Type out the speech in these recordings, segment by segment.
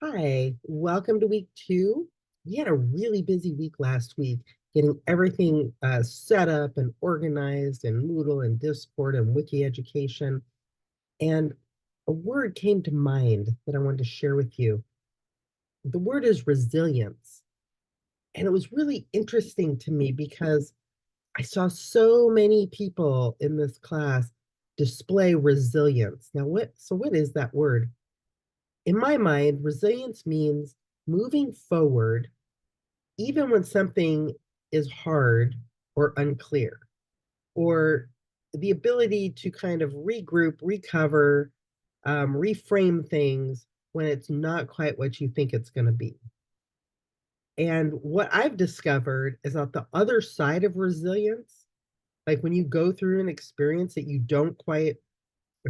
Hi, welcome to week 2. We had a really busy week last week getting everything set up and organized in Moodle and Discord and WikiEducation. And a word came to mind that I wanted to share with you. The word is resilience. And it was really interesting to me because I saw so many people in this class display resilience. Now, what is that word? In my mind, resilience means moving forward even when something is hard or unclear, or the ability to kind of regroup, recover, reframe things when it's not quite what you think it's going to be. And what I've discovered is that the other side of resilience, like when you go through an experience that you don't quite,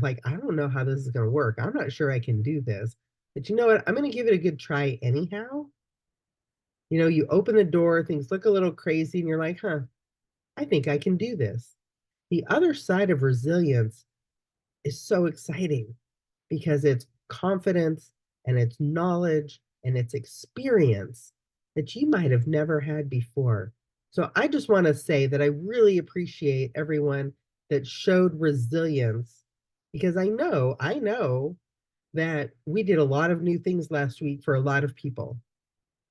like, I don't know how this is going to work. I'm not sure I can do this. But you know what? I'm going to give it a good try anyhow. You open the door, things look a little crazy, and you're like, huh, I think I can do this. The other side of resilience is so exciting because it's confidence and it's knowledge and it's experience that you might have never had before. So I just want to say that I really appreciate everyone that showed resilience because I know that we did a lot of new things last week for a lot of people.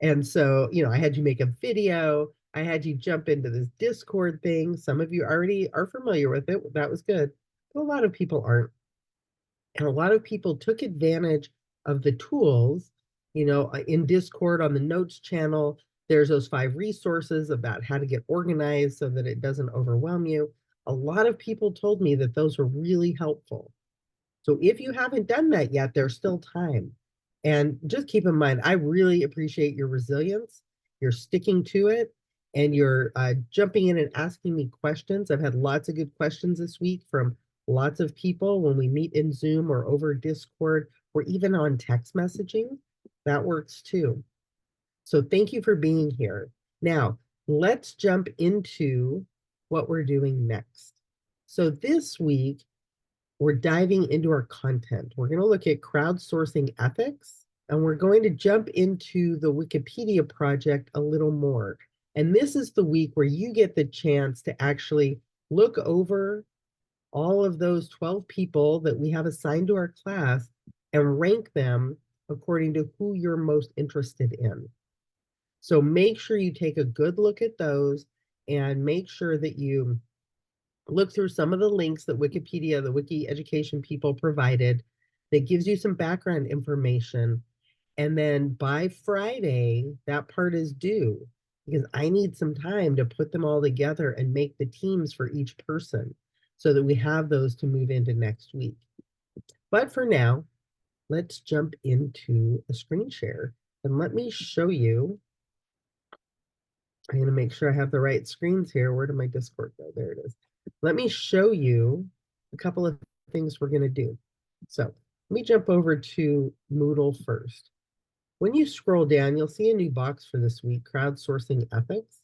And so, I had you make a video. I had you jump into this Discord thing. Some of you already are familiar with it. That was good. But a lot of people aren't. And a lot of people took advantage of the tools, in Discord on the notes channel. There's those 5 resources about how to get organized so that it doesn't overwhelm you. A lot of people told me that those were really helpful. So if you haven't done that yet, there's still time. And just keep in mind, I really appreciate your resilience. You're sticking to it and you're jumping in and asking me questions. I've had lots of good questions this week from lots of people when we meet in Zoom or over Discord or even on text messaging. That works too. So thank you for being here. Now, let's jump into what we're doing next. So this week, we're diving into our content. We're going to look at crowdsourcing ethics, and we're going to jump into the Wikipedia project a little more. And this is the week where you get the chance to actually look over all of those 12 people that we have assigned to our class and rank them according to who you're most interested in. So make sure you take a good look at those and make sure that you look through some of the links that Wikipedia, the Wiki Education people provided that gives you some background information. And then by Friday, that part is due because I need some time to put them all together and make the teams for each person so that we have those to move into next week. But for now, let's jump into a screen share and let me show you. I'm going to make sure I have the right screens here. Where did my Discord go? There it is. Let me show you a couple of things we're going to do. So let me jump over to Moodle first. When you scroll down, you'll see a new box for this week, Crowdsourcing Ethics.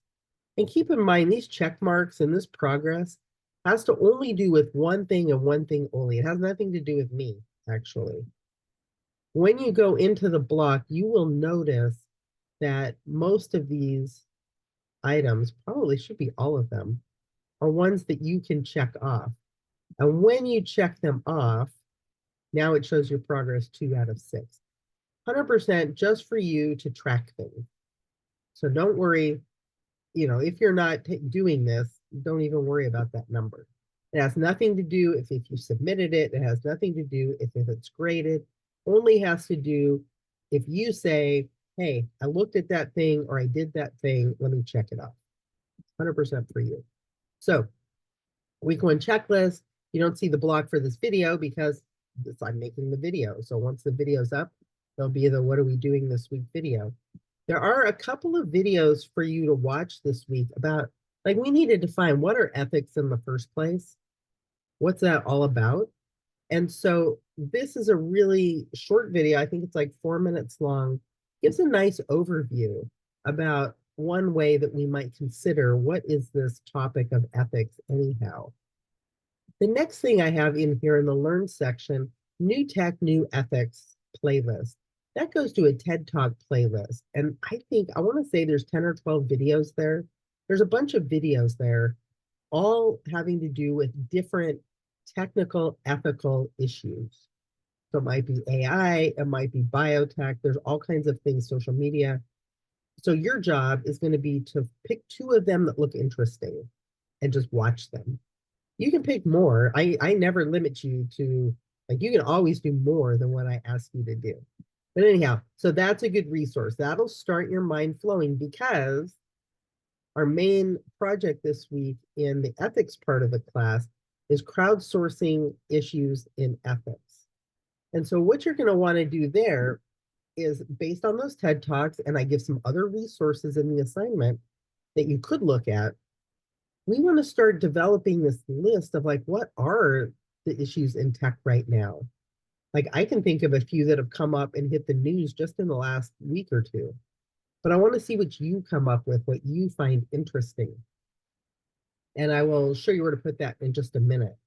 And keep in mind, these check marks and this progress has to only do with one thing and one thing only. It has nothing to do with me, actually. When you go into the block, you will notice that most of these items, probably should be all of them, are ones that you can check off. And when you check them off, now it shows your progress 2 out of 6. 100% just for you to track things. So don't worry, if you're not doing this, don't even worry about that number. It has nothing to do if you submitted it. It has nothing to do if it's graded. Only has to do if you say, hey, I looked at that thing or I did that thing, let me check it off. 100% for you. So week 1 checklist. You don't see the block for this video because I'm making the video. So once the video's up, there'll be the what are we doing this week video. There are a couple of videos for you to watch this week about, like, we need to define what are ethics in the first place. What's that all about? And so this is a really short video. I think it's like 4 minutes long. Gives a nice overview about one way that we might consider what is this topic of ethics anyhow. The next thing I have in here in the Learn section, New Tech, New Ethics playlist. that goes to a TED Talk playlist. And I think, I want to say there's 10 or 12 videos there. There's a bunch of videos there, all having to do with different technical, ethical issues. So it might be AI, it might be biotech, there's all kinds of things, social media. So your job is going to be to pick two of them that look interesting and just watch them. You can pick more. I never limit you to, like, you can always do more than what I ask you to do. But anyhow, so that's a good resource. That'll start your mind flowing, because our main project this week in the ethics part of the class is crowdsourcing issues in ethics. And so what you're going to want to do there is, based on those TED Talks, and I give some other resources in the assignment that you could look at, we want to start developing this list of, like, what are the issues in tech right now? Like, I can think of a few that have come up and hit the news just in the last week or two. But I want to see what you come up with, what you find interesting. And I will show you where to put that in just a minute.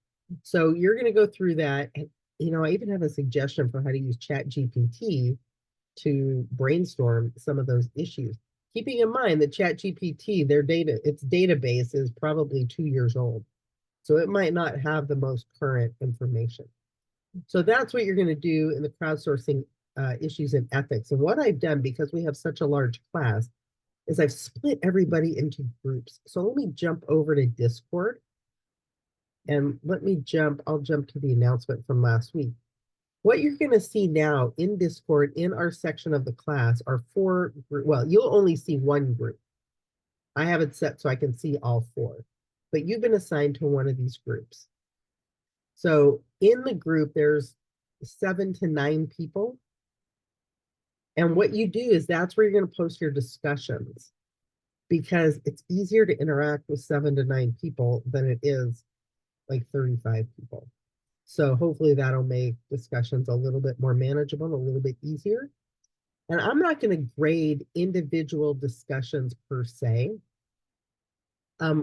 So you're going to go through that. And, I even have a suggestion for how to use ChatGPT to brainstorm some of those issues. Keeping in mind that ChatGPT, its database is probably 2 years old. So it might not have the most current information. So that's what you're going to do in the crowdsourcing issues in ethics. And what I've done, because we have such a large class, is I've split everybody into groups. So let me jump over to Discord. And I'll jump to the announcement from last week. What you're going to see now in Discord, in our section of the class, are well, you'll only see one group. I have it set so I can see all four, but you've been assigned to one of these groups. So in the group, there's 7 to 9 people. And what you do is, that's where you're going to post your discussions, because it's easier to interact with 7 to 9 people than it is like 35 people. So hopefully that'll make discussions a little bit more manageable, a little bit easier. And I'm not going to grade individual discussions per se.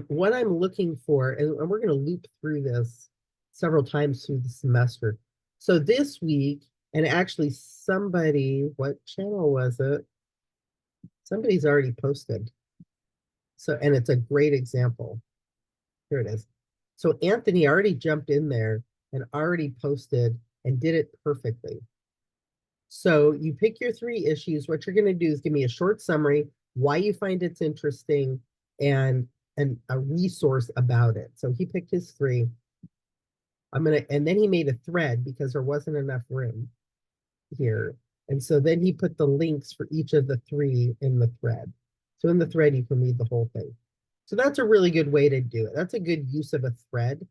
What I'm looking for, and we're going to loop through this several times through the semester. So this week, and actually what channel was it? Somebody's already posted. So, and it's a great example. Here it is. So Anthony already jumped in there and already posted and did it perfectly. So you pick your 3 issues. What you're going to do is give me a short summary, why you find it's interesting, and a resource about it. So he picked his 3. And then he made a thread, because there wasn't enough room here. And so then he put the links for each of the 3 in the thread. So in the thread, you can read the whole thing. So that's a really good way to do it. That's a good use of a thread.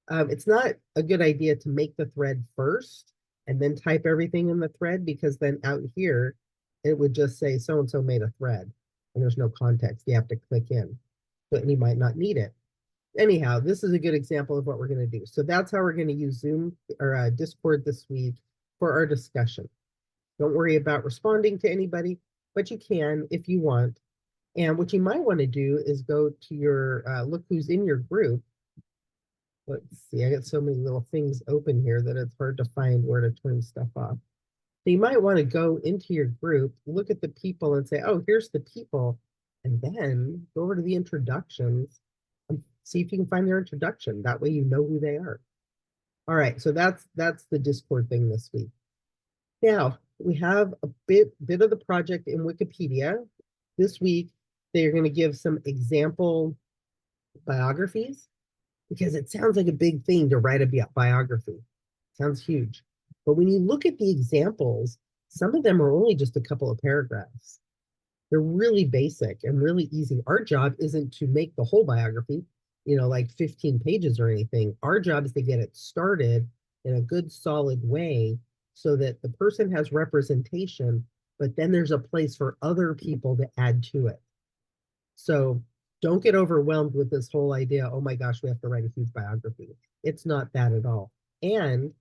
It's not a good idea to make the thread first and then type everything in the thread, because then out here, it would just say so-and-so made a thread, and there's no context. You have to click in, but you might not need it. Anyhow, this is a good example of what we're going to do. So that's how we're going to use Zoom or Discord this week for our discussion. Don't worry about responding to anybody, but you can if you want. And what you might want to do is go to your, look who's in your group. Let's see, I got so many little things open here that it's hard to find where to turn stuff off. So you might want to go into your group, look at the people and say, oh, here's the people. And then go over to the introductions and see if you can find their introduction. That way you know who they are. All right, so that's the Discord thing this week. Now, we have a bit of the project in Wikipedia. This week, they're going to give some example biographies, because it sounds like a big thing to write a biography. Sounds huge. But when you look at the examples, some of them are only just a couple of paragraphs. They're really basic and really easy. Our job isn't to make the whole biography, like 15 pages or anything. Our job is to get it started in a good, solid way, so that the person has representation, but then there's a place for other people to add to it. So don't get overwhelmed with this whole idea, oh my gosh, we have to write a huge biography. It's not that at all. And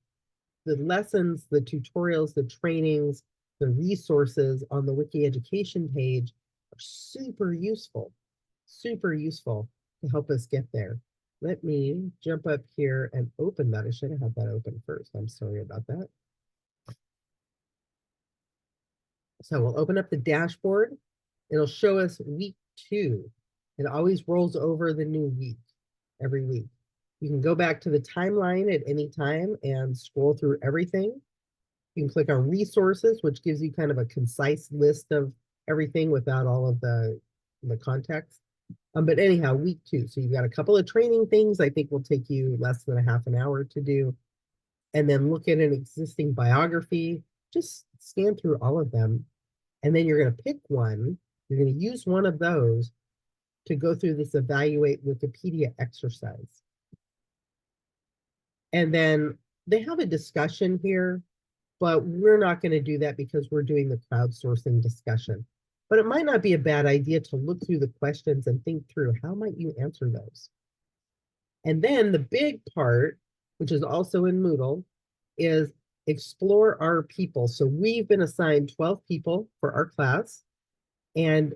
the lessons, the tutorials, the trainings, the resources on the Wiki Education page are super useful to help us get there. Let me jump up here and open that. I should have had that open first. I'm sorry about that. So we'll open up the dashboard. It'll show us week 2. It always rolls over the new week every week. You can go back to the timeline at any time and scroll through everything. You can click on resources, which gives you kind of a concise list of everything without all of the context. But anyhow, week 2. So you've got a couple of training things I think will take you less than a half an hour to do. And then look at an existing biography. Just scan through all of them. And then you're going to pick one. You're going to use one of those to go through this evaluate Wikipedia exercise. And then they have a discussion here, but we're not going to do that because we're doing the crowdsourcing discussion. But it might not be a bad idea to look through the questions and think through how might you answer those. And then the big part, which is also in Moodle, is explore our people. So we've been assigned 12 people for our class, and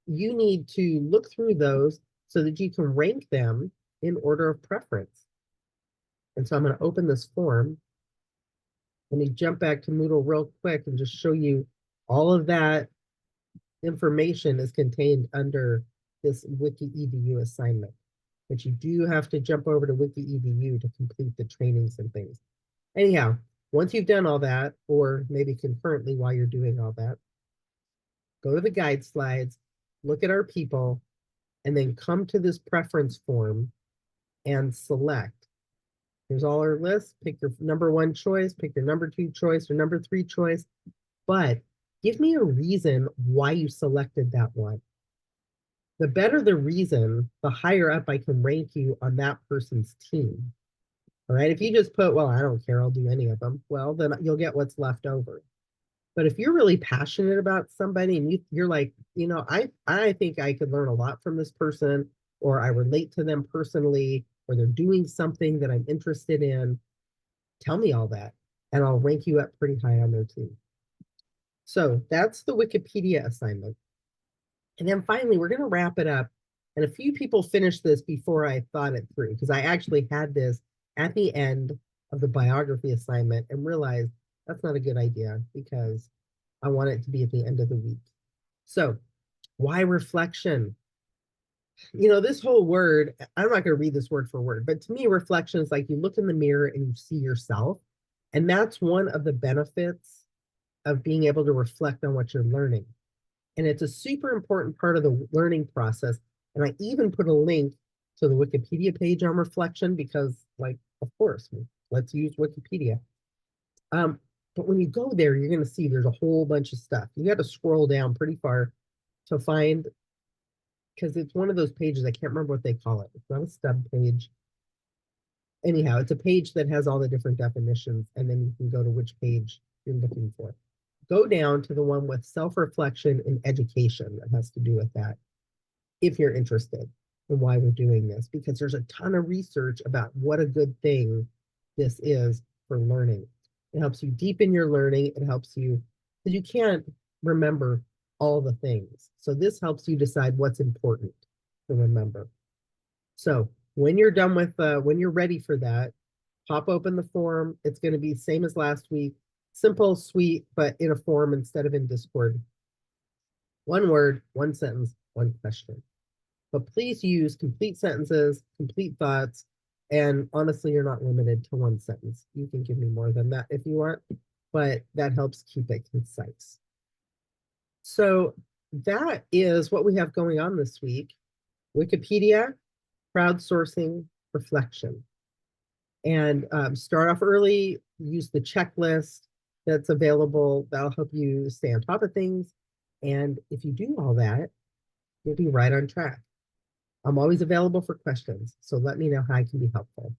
you need to look through those so that you can rank them in order of preference. And so I'm going to open this form. Let me jump back to Moodle real quick and just show you all of that information is contained under this WikiEDU assignment. But you do have to jump over to WikiEDU to complete the trainings and things. Anyhow, once you've done all that, or maybe concurrently while you're doing all that, go to the guide slides, look at our people, and then come to this preference form and select. Here's all our lists. Pick your number 1 choice, pick your number 2 choice, or number 3 choice, but give me a reason why you selected that one. The better the reason, the higher up I can rank you on that person's team. All right, if you just put, well, I don't care, I'll do any of them, well, then you'll get what's left over. But if you're really passionate about somebody and you're like, you know, I think I could learn a lot from this person, or I relate to them personally, or they're doing something that I'm interested in, tell me all that, and I'll rank you up pretty high on their team. So that's the Wikipedia assignment. And then finally, we're going to wrap it up. And a few people finished this before I thought it through, because I actually had this at the end of the biography assignment and realized that's not a good idea because I want it to be at the end of the week. So why reflection? You know, this whole word, I'm not going to read this word for word, but to me, reflection is like you look in the mirror and you see yourself. And that's one of the benefits of being able to reflect on what you're learning. And it's a super important part of the learning process. And I even put a link to the Wikipedia page on reflection because, like, of course, let's use Wikipedia. But when you go there, you're going to see there's a whole bunch of stuff. You got to scroll down pretty far to find, because it's one of those pages, I can't remember what they call it. It's not a stub page. Anyhow, it's a page that has all the different definitions, and then you can go to which page you're looking for. Go down to the one with self-reflection and education that has to do with that, if you're interested in why we're doing this, because there's a ton of research about what a good thing this is for learning. It helps you deepen your learning. It helps you, because you can't remember all the things. So this helps you decide what's important to remember. So when you're done with, when you're ready for that, pop open the form. It's going to be same as last week. Simple, sweet, but in a form instead of in Discord. 1 word, 1 sentence, 1 question. But please use complete sentences, complete thoughts, and honestly, you're not limited to 1 sentence. You can give me more than that if you want, but that helps keep it concise. So that is what we have going on this week. Wikipedia, crowdsourcing, reflection. And start off early, use the checklist that's available. That'll help you stay on top of things. And if you do all that, you'll be right on track. I'm always available for questions, so let me know how I can be helpful.